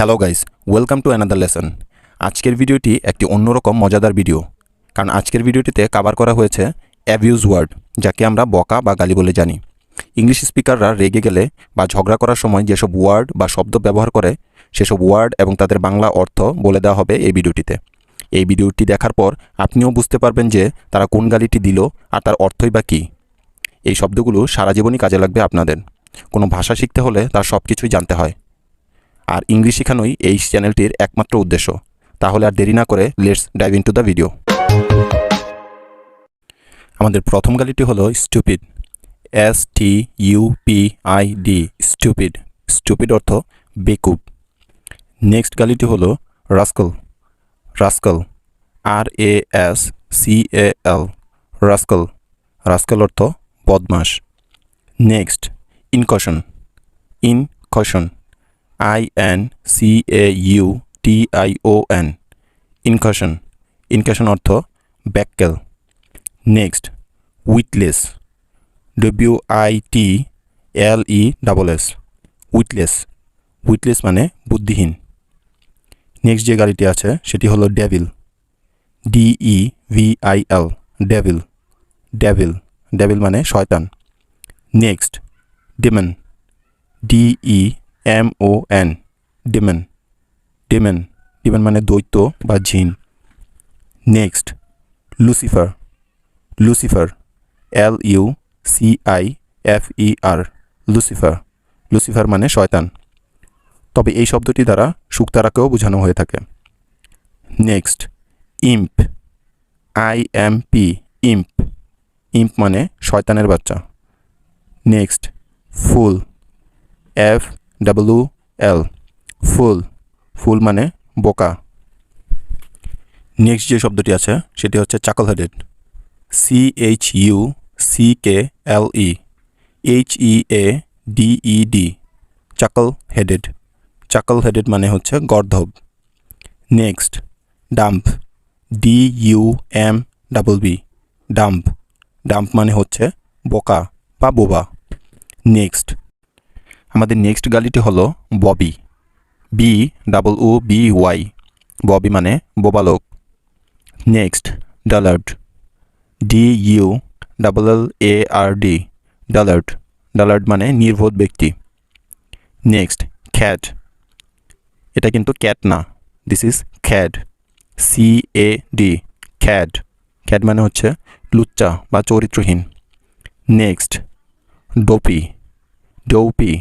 Hello guys, welcome to another lesson. আজকের ভিডিওটি একটি অন্যরকম মজাদার ভিডিও, কারণ আজকের ভিডিওটিতে কভার করা হয়েছে অ্যাবিউজ ওয়ার্ড, যাকে আমরা বকা বা গালি বলে জানি। ইংলিশ স্পিকাররা রেগে গেলে বা ঝগড়া করার সময় যেসব ওয়ার্ড বা শব্দ ব্যবহার করে সেসব ওয়ার্ড এবং তাদের বাংলা অর্থ বলে দেওয়া হবে এই ভিডিওটিতে। এই ভিডিওটি দেখার পর আপনিও বুঝতে পারবেন যে তারা কোন গালিটি দিল আর তার অর্থই বা কী। এই শব্দগুলো সারা জীবনই কাজে লাগবে আপনাদের। কোনো ভাষা শিখতে হলে তার সব কিছুই জানতে হয়, আর ইংলিশ শেখানোই এই চ্যানেলটির একমাত্র উদ্দেশ্য। তাহলে আর দেরি না করে let's dive into the video. আমাদের প্রথম গালিটি হলো স্টুপিড। STUPID, stupid. স্টুপিড অর্থ বেকুব। নেক্সট গালিটি হলো রাস্কল। রাস্কল, RASCAL, রাস্কল। রাস্কল অর্থ বদমাশ। নেক্সট ইনকশন। ইনকশন, INCAUTION, ইনকশন। ইনকশন অর্থ ব্যাককেল। নেক্সট উইটলেস। WITLESS, উইটলেস। উইটলেস মানে বুদ্ধিহীন। নেক্সট যে গালিটি আছে সেটি হলো devil. DEVIL, devil. Devil, devil মানে শয়তান। Next Demon. DEMON, Demon. Demon, Demon মানে দৈত্য বা জিন। Next Lucifer. Lucifer, LUCIFER, Lucifer. Lucifer মানে শয়তান। তবে এই শব্দটি দ্বারা শুকতারাকেও বোঝানো হয়ে থাকে। নেক্সট ইম্প। IMP, ইম্প। ইম্প মানে শয়তানের বাচ্চা। নেক্সট ফুল। FWL, ফুল। ফুল মানে বোকা। নেক্সট যে শব্দটি আছে সেটি হচ্ছে chuckle headed. CHUCKLE, HEADED, chuckle headed. Chuckle headed মানে হচ্ছে গর্দভ। Next dumb. DUMBB, dumb. Dumb মানে হচ্ছে বোকা বা বোবা। নেক্সট আমাদের নেক্সট গালিটি হলো ববি। BOOBY, ববি মানে বোবা লোক। নেক্সট ডালার্ড। DULLARD, ডালার্ড। ডালার্ড মানে নির্বোধ ব্যক্তি। নেক্সট খ্যাট। এটা কিন্তু ক্যাট না, দিস ইজ খ্যাড। CAD, খ্যাড। খ্যাড মানে হচ্ছে লুচ্চা বা চরিত্রহীন। নেক্সট ডোপি। ডোপি,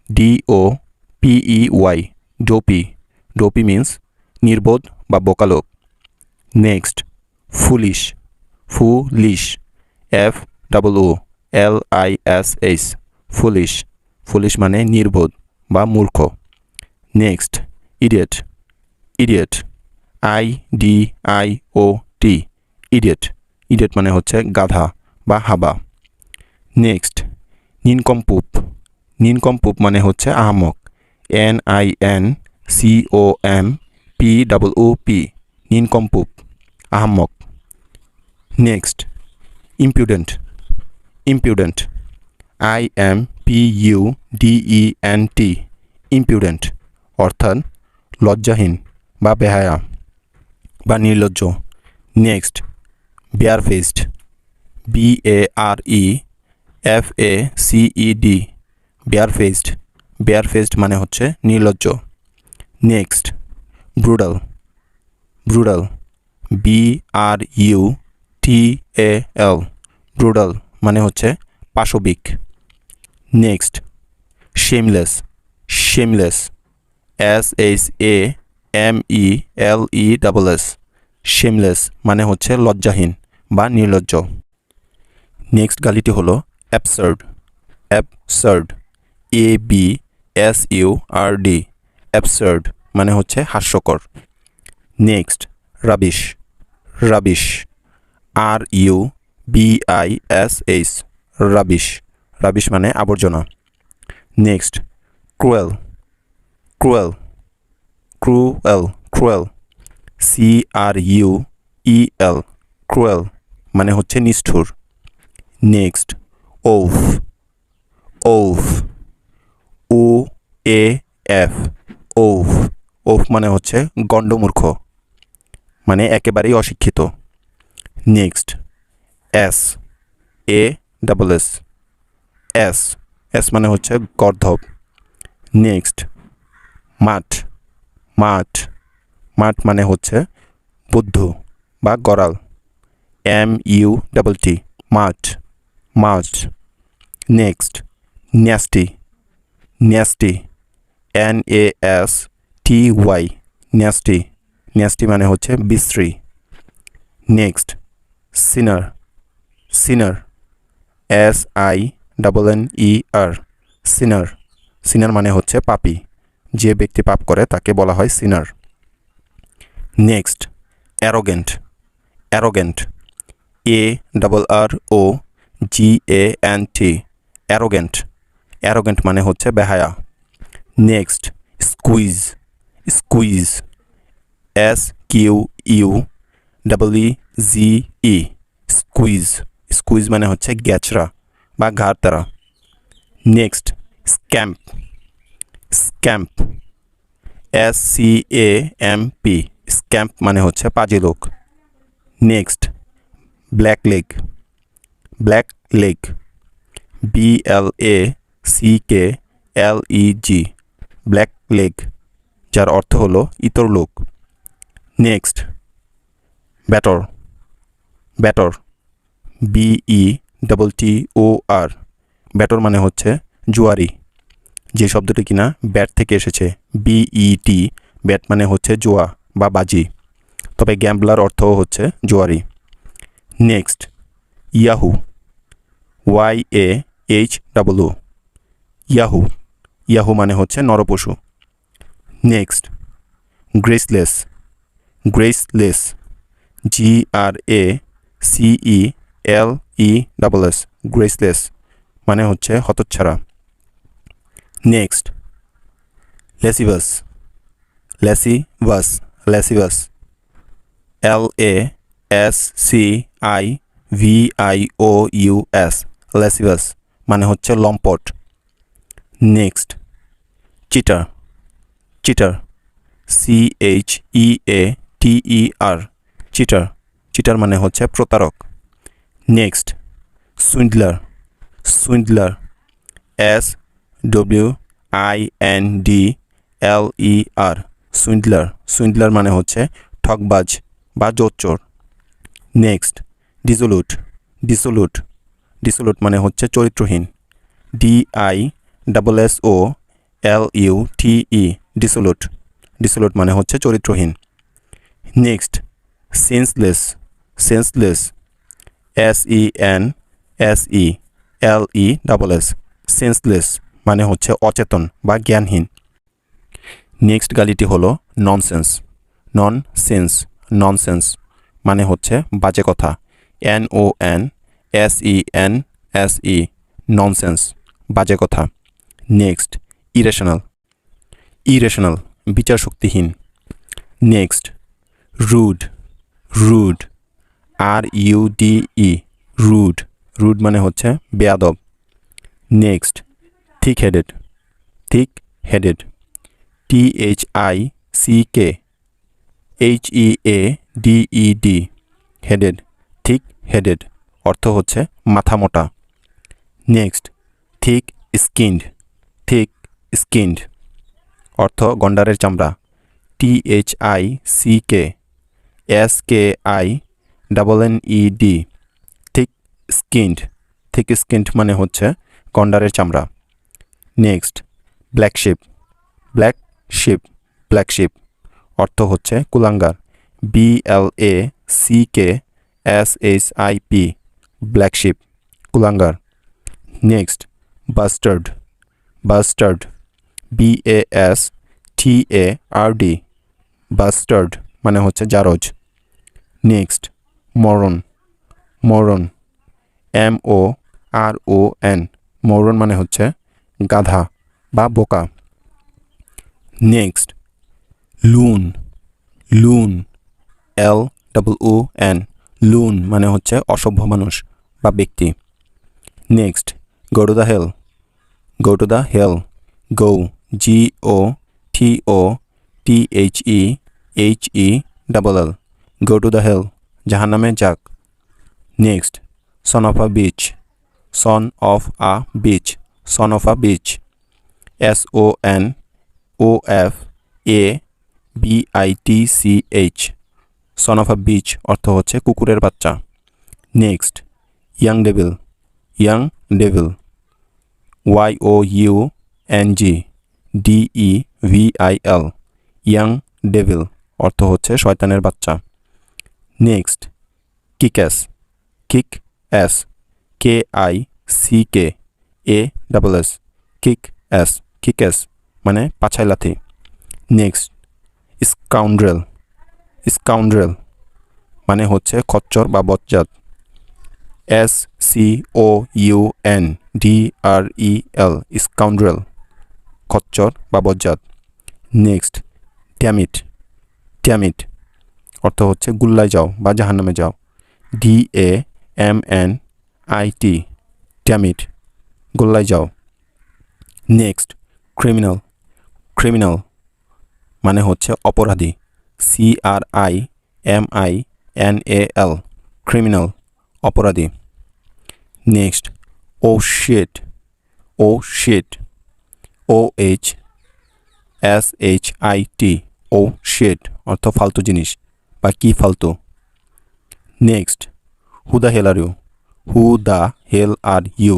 DOPEY, ডোপি। ডোপি মিন্স নির্বোধ বা বোকা লোক। Next foolish. Foolish, FOOLISH, foolish. Foolish মানে নির্বোধ বা মূর্খ। Next idiot. Idiot, IDIOT, idiot. Idiot মানে হচ্ছে গাধা বা হাবা। নেক্সট নিনকম্পুপ। নিনকম্পুপ মানে হচ্ছে আহাম্মক। NINCOMPOOP, নিনকম্পুপ, আহাম্মক। Next impudent. Impudent, IMPUDENT, impudent অর্থাৎ লজ্জাহীন বা বেহায়া বা নির্লজ্জ। Next barefaced. BAREFACED, barefaced. Barefaced মানে হচ্ছে নির্লজ্জ। নেক্সট ব্রুডাল। ব্রুডাল, BRUTAL, ব্রুডাল মানে হচ্ছে পাশবিক। Next shameless. Shameless, SHAMELESS, shameless মানে হচ্ছে লজ্জাহীন বা নির্লজ্জ। নেক্সট গালিটি হলো অ্যাবসার্ড। অ্যাবসার্ড, ABSURD, অ্যাবসার্ড মানে হচ্ছে হাস্যকর। Next rubbish. Rubbish, RUBISH, rubbish. Rubbish মানে আবর্জনা। Next cruel. Cruel, cruel. Cruel, CRUEL, cruel মানে হচ্ছে নিষ্ঠুর। নেক্সট ওফ। ওফ, OAF, ওফ ওফ মানে হচ্ছে গণ্ডমূর্খ, মানে একেবারেই অশিক্ষিত। নেক্সট এস, এ ডাবল এস, এস, এস মানে হচ্ছে গর্ধব। নেক্সট মাঠ, মাঠ, মাঠ মানে হচ্ছে বুদ্ধু বা গরাল, MUTT, মাঠ, মাঠ। Next nasty, nasty, NASTY, nasty, nasty মানে হচ্ছে বিশ্রী। নেক্সট সিনার, সিনার, SINNER, সিনার, সিনার মানে হচ্ছে পাপী, যে ব্যক্তি পাপ করে তাকে বলা হয় sinner. Next arrogant, arrogant, ARROGANT, arrogant, arrogant মানে হচ্ছে বেহায়া। Next squeeze, squeeze, SQUEEZE, squeeze, squeeze মানে হচ্ছে গ্যাচরা বা ঘাড়তারা। নেক্সট স্ক্যাম্প, স্ক্যাম্প, SCAMP, স্ক্যাম্প মানে হচ্ছে পাজি লোক। Next black leg, black leg, BLACKLEG, black leg, যার অর্থ হলো ইতর লোক। Next batter, batter, BETTOR, batter মানে হচ্ছে জুয়ারি, যে শব্দটি কিনা ব্যাট থেকে এসেছে। BET, ব্যাট মানে হচ্ছে জুয়া বা বাজি, তবে গ্যাম্বলার অর্থও হচ্ছে জুয়ারি। Next yahoo, YAHOO, yahoo, yahoo মানে হচ্ছে নরপশু। নেক্সট গ্রেসলেস, গ্রেসলেস, GRACELESS, গ্রেসলেস মানে হচ্ছে হতচ্ছাড়া। নেক্সট লেসিভাস, লেসিভাস, লেসিভাস, LASCIVIOUS, লেসিভাস মানে হচ্ছে লম্পট। Next cheater, cheater, CHEATER, cheater, cheater মানে হচ্ছে প্রতারক। নেক্সট সুইন্ডলার, সুইন্ডলার, SWINDLER, সুইন্ডলার, সুইন্ডলার মানে হচ্ছে ঠকবাজ বা জোচ্চোর। নেক্সট ডিসোলুট, ডিসোলুট, ডিসোলুট মানে হচ্ছে চরিত্রহীন, DISSOLUTE, ডিসোলুট, ডিসোলুট মানে হচ্ছে চরিত্রহীন। Next senseless, senseless, SENSELESS, senseless মানে হচ্ছে অচেতন বা জ্ঞানহীন। নেক্সট গালিটি হলো ননসেন্স, ননসেন্স, ননসেন্স মানে হচ্ছে বাজে কথা, NONSENSE, ননসেন্স, বাজে কথা। নেক্সট ইরেশনাল, ইরেশনাল, বিচার শক্তিহীন। Next rude, rude, RUDE, rude, rude মানে হচ্ছে বেয়াদব। Next thick headed, thick headed, THICKHEADED, headed, thick headed অর্থ হচ্ছে মাথা মোটা। Next thick skinned, thick skinned অর্থ গন্ডারের চামড়া, THICKSKINNED, thick skinned, thick skinned মানে হচ্ছে গন্ডারের চামড়া। Next black sheep, black sheep, black sheep অর্থ হচ্ছে কুলাঙ্গার, BLACKSHIP, ব্ল্যাক শিপ, কুলাঙ্গার। Next bastard, bastard, BASTARD, bastard মানে হচ্ছে জারজ। নেক্সট মরন, মরন, MORON, মরন মানে হচ্ছে গাধা বা বোকা। নেক্সট লুন, লুন, LOON, লুন মানে হচ্ছে অসভ্য মানুষ বা ব্যক্তি। Next go to the hell, go to the hell, go, GOTO, THEHELL, go to the hell, জাহান্নামে যাক। Next, son of a bitch, son of a bitch, son of a bitch, SONOFABITCH, son of a bitch অর্থ হচ্ছে কুকুরের বাচ্চা। Next, young devil, young devil, YOUNGDEVIL, young devil অর্থ হচ্ছে শয়তানের বাচ্চা। Next, kick ass, kick ass, KICKASS, kick ass, kick ass মানে পাছায় লাথি। নেক্সট, scoundrel, scoundrel মানে হচ্ছে খচ্চর বা বজ্জাত। SCOUNDREL, scoundrel, খচ্চর বা বজ্জাত। Next, damn it, damn it অর্থ হচ্ছে গুল্লায় যাও বা জাহান্নামে যাও। DAMNIT, damn it, গুল্লায় যাও। নেক্সট, criminal, criminal মানে হচ্ছে অপরাধী। CRIMINAL, criminal, অপরাধী। Next, oh shit, oh shit, OHSHIT, oh shit অর্থ ফালতু জিনিস বা কি ফালতু। Next, who the hell are you, who the hell are you,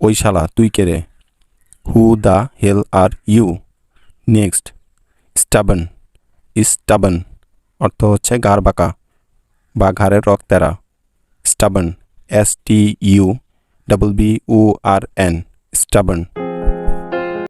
ওই শালা তুই কে রে, who the hell are you। Next, stubborn, stubborn অর্থ হচ্ছে ঘাড় বাঁকা বা ঘাড়ের রক তেরা। stubborn, STUBBORN, stubborn।